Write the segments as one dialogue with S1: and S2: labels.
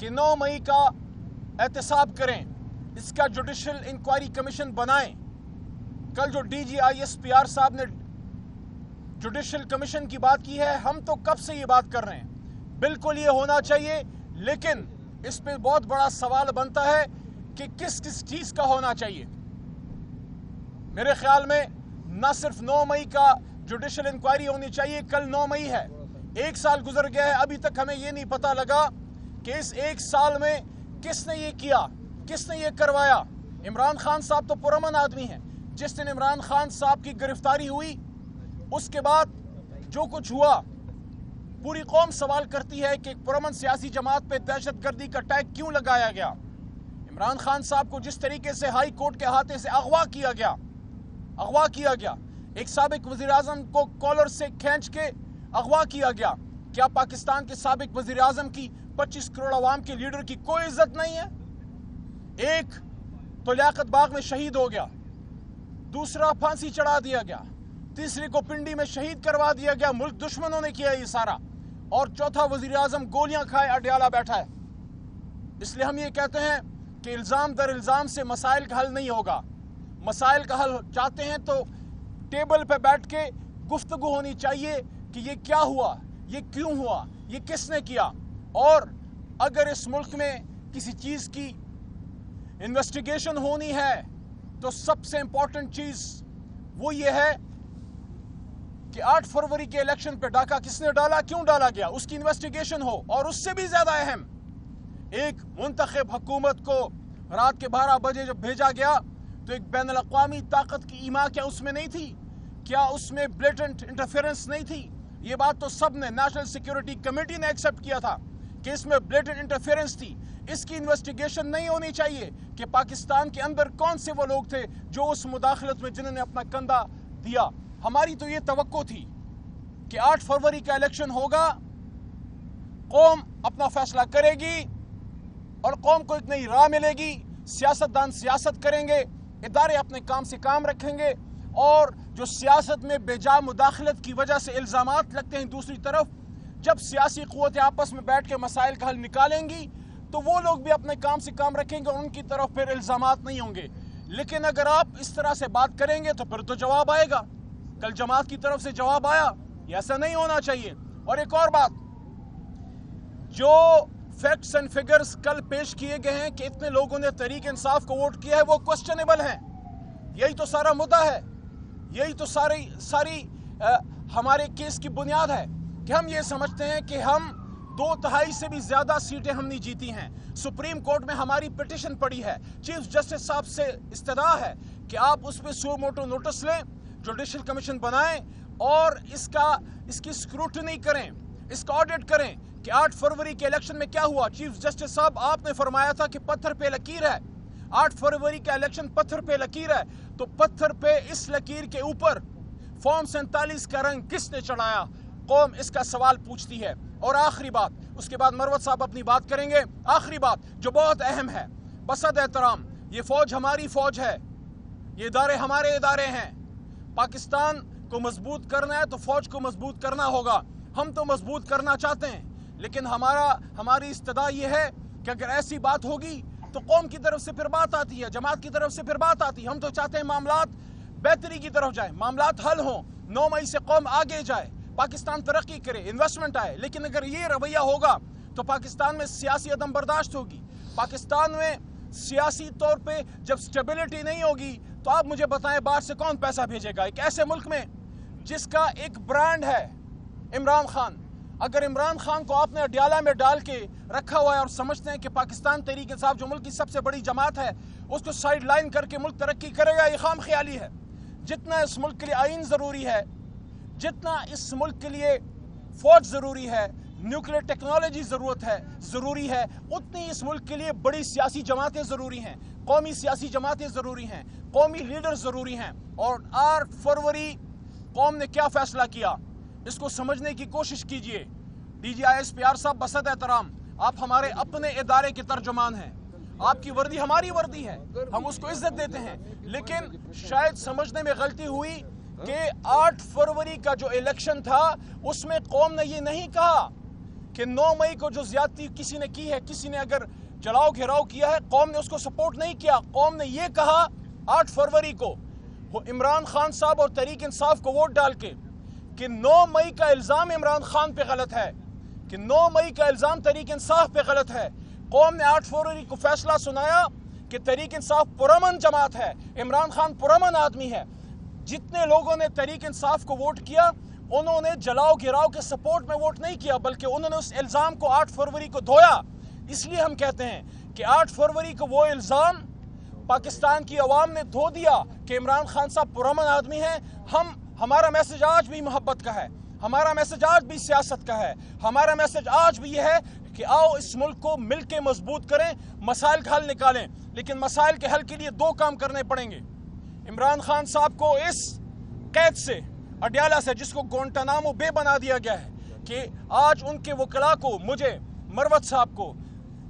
S1: कि 9 मई का एहतसाब करें, इसका जुडिशल इंक्वायरी कमीशन बनाएं। कल जो DGISPR साहब ने जुडिशल कमीशन की बात की है, हम तो कब से ये बात कर रहे हैं, बिल्कुल ये होना चाहिए। लेकिन इस पे बहुत बड़ा सवाल बनता है कि किस किस चीज़ का होना चाहिए। मेरे ख्याल में न सिर्फ 9 मई का जुडिशल इंक्वायरी होनी चाहिए, कल 9 मई है, 1 साल गुजर गया है, अभी तक हमें ये नहीं पता लगा कि इस 1 साल में किसने ये किया, किसने ये करवाया। इमरान खान साहब तो पुरअमन आदमी हैं। जिस दिन इमरान खान साहब की गिरफ्तारी हुई, उसके बाद जो कुछ हुआ, पूरी कौम सवाल करती है कि एक पुरअमन सियासी जमात पे दहशतगर्दी का टैग क्यों लगाया गया। इमरान खान साहब को जिस तरीके से हाई कोर्ट के हाथे से अगवा किया गया, एक साबिक वजीर आजम को कॉलर से खींच के अगवा किया गया। क्या पाकिस्तान के साबिक वजीर आजम की 25 करोड़ अवाम के लीडर की कोई इज्जत नहीं है? एक तो लियाकत बाग में शहीद हो गया, दूसरा फांसी चढ़ा दिया गया, तीसरे को पिंडी में शहीद करवा दिया गया, मुल्क दुश्मनों ने किया ये सारा, और चौथा वजीर आजम गोलियां खाए अडयाला बैठा है। इसलिए हम ये कहते हैं कि इल्जाम दर इल्जाम से मसाइल का हल नहीं होगा। मसाइल का हल चाहते हैं तो टेबल पे बैठ के गुफ्तगू होनी चाहिए कि ये क्या हुआ, ये क्यों हुआ, ये किसने किया। और अगर इस मुल्क में किसी चीज़ की इन्वेस्टिगेशन होनी है तो सबसे इंपॉर्टेंट चीज़ वो ये है कि 8 फरवरी के इलेक्शन पे डाका किसने डाला, क्यों डाला गया, उसकी इन्वेस्टिगेशन हो। और उससे भी ज़्यादा अहम, एक मुंतखब हुकूमत को रात के 12 बजे जब भेजा गया तो एक बैनुल अक़वामी ताकत की ईमा क्या उसमें नहीं थी? क्या उसमें ब्लेटेंट इंटरफेरेंस नहीं थी? ये बात तो सब ने, नेशनल सिक्योरिटी कमेटी ने एक्सेप्ट किया था कि इसमें ब्लेटेंट इंटरफेरेंस थी। इसकी इन्वेस्टिगेशन नहीं होनी चाहिए कि पाकिस्तान के अंदर कौन से वो लोग थे जो उस मुदाखलत में जिन्होंने अपना कंधा दिया। हमारी तो ये तवक्को थी कि 8 फरवरी का इलेक्शन होगा, कौम अपना फैसला करेगी और कौम को एक नई राह मिलेगी, सियासतदान सियासत करेंगे, इदारे अपने काम से काम रखेंगे, और जो सियासत में बेजा मुदाखलत की वजह से इल्ज़ामात लगते हैं दूसरी तरफ, जब सियासी क़ुव्वतें आपस में बैठ के मसाइल का हल निकालेंगी तो वो लोग भी अपने काम से काम रखेंगे और उनकी तरफ फिर इल्ज़ामात नहीं होंगे। लेकिन अगर आप इस तरह से बात करेंगे तो फिर तो जवाब आएगा। कल जमात की तरफ से जवाब आया, ये ऐसा नहीं होना चाहिए। और एक और बात, जो फैक्ट्स एंड फिगर्स कल पेश किए गए हैं कि इतने लोगों ने तहरीक इंसाफ को वोट किया है, वो क्वेश्चनेबल हैं। यही तो सारा मुद्दा है, यही तो सारी हमारे केस की बुनियाद है कि हम ये समझते हैं कि हम 2/3 से भी ज़्यादा सीटें हमने जीती हैं। सुप्रीम कोर्ट में हमारी पिटिशन पड़ी है, चीफ जस्टिस साहब से इस्तदा है कि आप उस पर सो मोटो नोटिस लें, जुडिशल कमीशन बनाएं और इसकी स्क्रूटनी करें, इसका ऑडिट करें कि 8 फरवरी के इलेक्शन में क्या हुआ। चीफ जस्टिस साहब, आपने फरमाया था कि पत्थर पे लकीर है, 8 फरवरी का इलेक्शन पत्थर पे लकीर है, तो पत्थर पे इस लकीर के ऊपर फॉर्म 47 का रंग किसने चढ़ाया? कौम इसका सवाल पूछती है। और आखिरी बात, उसके बाद मरवत साहब अपनी बात करेंगे, आखिरी बात जो बहुत अहम है, बसद एहतराम, ये फौज हमारी फौज है, ये इदारे हमारे इदारे हैं। पाकिस्तान को मजबूत करना है तो फौज को मजबूत करना होगा। हम तो मजबूत करना चाहते हैं, लेकिन हमारी इस्तदा ये है कि अगर ऐसी बात होगी तो कौम की तरफ से फिर बात आती है, जमात की तरफ से फिर बात आती है। हम तो चाहते हैं मामलात बेहतरी की तरफ जाए, मामलात हल हों, 9 मई से कौम आगे जाए, पाकिस्तान तरक्की करे, इन्वेस्टमेंट आए। लेकिन अगर ये रवैया होगा तो पाकिस्तान में सियासी अदम बर्दाश्त होगी। पाकिस्तान में सियासी तौर पे जब स्टेबिलिटी नहीं होगी तो आप मुझे बताएं बाहर से कौन पैसा भेजेगा? एक ऐसे मुल्क में जिसका एक ब्रांड है इमरान खान, अगर इमरान खान को आपने अडयाला में डाल के रखा हुआ है और समझते हैं कि पाकिस्तान तहरीक इंसाफ जो मुल्क की सबसे बड़ी जमात है उसको साइड लाइन करके मुल्क तरक्की करेगा, ये खाम ख्याली है। जितना इस मुल्क के लिए आइन ज़रूरी है, जितना इस मुल्क के लिए फौज ज़रूरी है, न्यूक्लियर टेक्नोलॉजी ज़रूरी है, उतनी इस मुल्क के लिए बड़ी सियासी जमातें ज़रूरी हैं, कौमी सियासी जमातें ज़रूरी हैं, कौमी लीडर ज़रूरी हैं। और 8 फरवरी कौम ने क्या फ़ैसला किया, इसको समझने की कोशिश कीजिए। DGISPR साहब, बसद एहतराम, आप हमारे अपने इदारे के तर्जुमान हैं, आपकी वर्दी हमारी वर्दी है, हम उसको इज्जत देते हैं। लेकिन शायद समझने में गलती हुई कि 8 फरवरी का जो इलेक्शन था उसमें कौम ने ये नहीं कहा کہ 9 مئی کو جو زیادتی کسی نے کی ہے, کسی نے اگر جلاؤ گھیراؤ کیا ہے, قوم نے اس کو سپورٹ نہیں کیا. قوم نے یہ کہا 8 فروری کو عمران خان صاحب اور تحریک انصاف کو ووٹ ڈال کے کہ 9 مئی کا الزام عمران خان پہ غلط ہے, کہ 9 مئی کا الزام تحریک انصاف پہ غلط ہے. قوم نے 8 فروری کو فیصلہ سنایا کہ تحریک انصاف پرامن جماعت ہے, عمران خان پرامن آدمی ہے. جتنے لوگوں نے تحریک انصاف کو ووٹ کیا انہوں نے جلاؤ گراؤ کے سپورٹ میں ووٹ نہیں کیا, بلکہ انہوں نے اس الزام کو 8 فروری کو دھویا. اس لیے ہم کہتے ہیں کہ 8 فروری کو وہ الزام پاکستان کی عوام نے دھو دیا کہ عمران خان صاحب پرامن آدمی ہیں. ہمارا میسج آج بھی محبت کا ہے, ہمارا میسج آج بھی سیاست کا ہے, ہمارا میسج آج بھی یہ ہے کہ آؤ اس ملک کو مل کے مضبوط کریں, مسائل کا حل نکالیں. لیکن مسائل کے حل کے لیے 2 کام کرنے پڑیں گے. عمران خان صاحب کو اس قید سے, اڈیالہ سے, جس کو گوانٹانامو بے بنا دیا گیا ہے, کہ آج ان کے وکلاء کو, مجھے, مروت صاحب کو,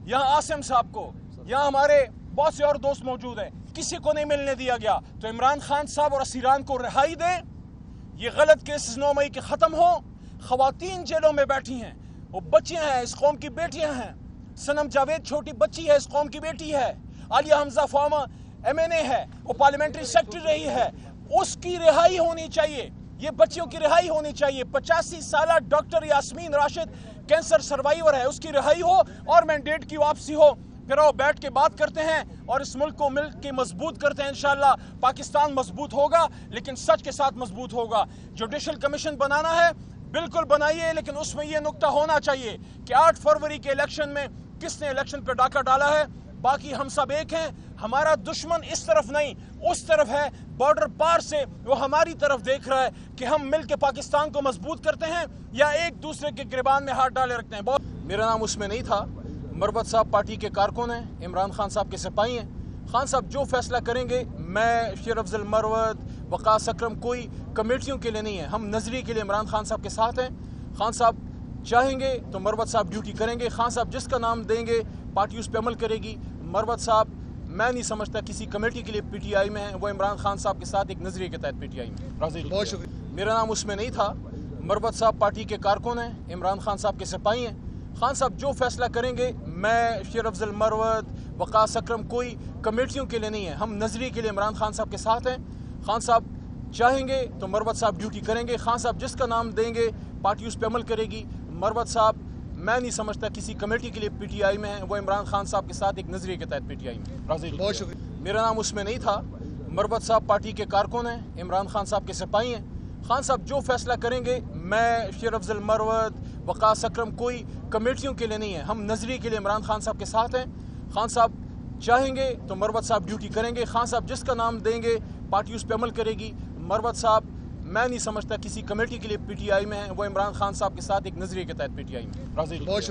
S1: یہاں عاصم صاحب کو, یہاں ہمارے بہت سے اور دوست موجود ہیں, کسی کو نہیں ملنے دیا گیا. تو عمران خان صاحب اور اسیران کو رہائی دیں. یہ غلط کیسز 9 مئی کے ختم ہوں. خواتین جیلوں میں بیٹھی ہیں, وہ بچیاں ہیں, اس قوم کی بیٹیاں ہیں. سنم جاوید چھوٹی بچی ہے, اس قوم کی بیٹی ہے. عالیہ حمزہ فارمر MNA ہے, وہ پارلیمنٹری سیکرٹری رہی ہے, اس کی رہائی ہونی چاہیے. یہ بچیوں کی رہائی ہونی چاہیے. 85 سالہ doctor Yasmin Rashid cancer survivor ہے, اس کی رہائی ہو اور مینڈیٹ کی واپسی ہو. پھر وہ بیٹھ کے بات کرتے ہیں اور اس ملک کو مل کے مضبوط کرتے ہیں. انشاءاللہ پاکستان مضبوط ہوگا, لیکن سچ کے ساتھ مضبوط ہوگا. جوڈیشل کمیشن بنانا ہے, بالکل بنائیے, لیکن اس میں یہ نقطہ ہونا چاہیے کہ 8 فروری کے الیکشن میں کس نے الیکشن پہ ڈاکہ ڈالا ہے. باقی ہم سب ایک ہیں. ہمارا دشمن اس طرف نہیں, اس طرف ہے, بارڈر پار سے وہ ہماری طرف دیکھ رہا ہے کہ ہم مل کے پاکستان کو مضبوط کرتے ہیں یا ایک دوسرے کے گریبان میں ہاتھ ڈالے رکھتے ہیں. میرا نام اس میں نہیں تھا. مروت صاحب پارٹی کے کارکن ہیں, عمران خان صاحب کے سپاہی ہیں. خان صاحب جو فیصلہ کریں گے, میں, شیر افضل مروت, وقاص اکرم, کوئی کمیٹیوں کے لیے نہیں ہے, ہم نظریے کے لیے عمران خان صاحب کے ساتھ ہیں. خان صاحب چاہیں گے تو مروت صاحب ڈیوٹی کریں گے. خان صاحب جس کا نام دیں گے پارٹی اس پہ عمل کرے گی. مروت صاحب میں نہیں سمجھتا کسی کمیٹی کے لیے PTI میں ہیں, وہ عمران خان صاحب کے ساتھ ایک نظریے کے تحت PTI میں. بہت شکریہ. میرا نام اس میں نہیں تھا. مروت صاحب پارٹی کے کارکن ہیں, عمران خان صاحب کے سپاہی ہیں. خان صاحب جو فیصلہ کریں گے, میں, شیر افضل مروت, وقاص اکرم, کوئی کمیٹیوں کے لیے نہیں ہے, ہم نظریے کے لیے عمران خان صاحب کے ساتھ ہیں. خان صاحب چاہیں گے تو مروت صاحب ڈیوٹی کریں گے. خان صاحب جس کا نام دیں گے پارٹی اس پہ عمل کرے گی. مروت صاحب میں نہیں سمجھتا کسی کمیٹی کے لیے PTI میں ہیں, وہ عمران خان صاحب کے ساتھ ایک نظریے کے تحت PTI میں. بہت شکریہ. میرا نام اس میں نہیں تھا. مروت صاحب پارٹی کے کارکن ہیں, عمران خان صاحب کے سپاہی ہیں. خان صاحب جو فیصلہ کریں گے, میں, شیر افضل مروت, وقاص اکرم, کوئی کمیٹیوں کے لیے نہیں ہے, ہم نظریے کے لیے عمران خان صاحب کے ساتھ ہیں. خان صاحب چاہیں گے تو مروت صاحب ڈیوٹی کریں گے. خان صاحب جس کا نام دیں گے پارٹی اس پہ عمل کرے گی. مروت صاحب میں نہیں سمجھتا کسی کمیٹی کے لیے PTI میں ہیں, وہ عمران خان صاحب کے ساتھ ایک نظریے کے تحت PTI میں.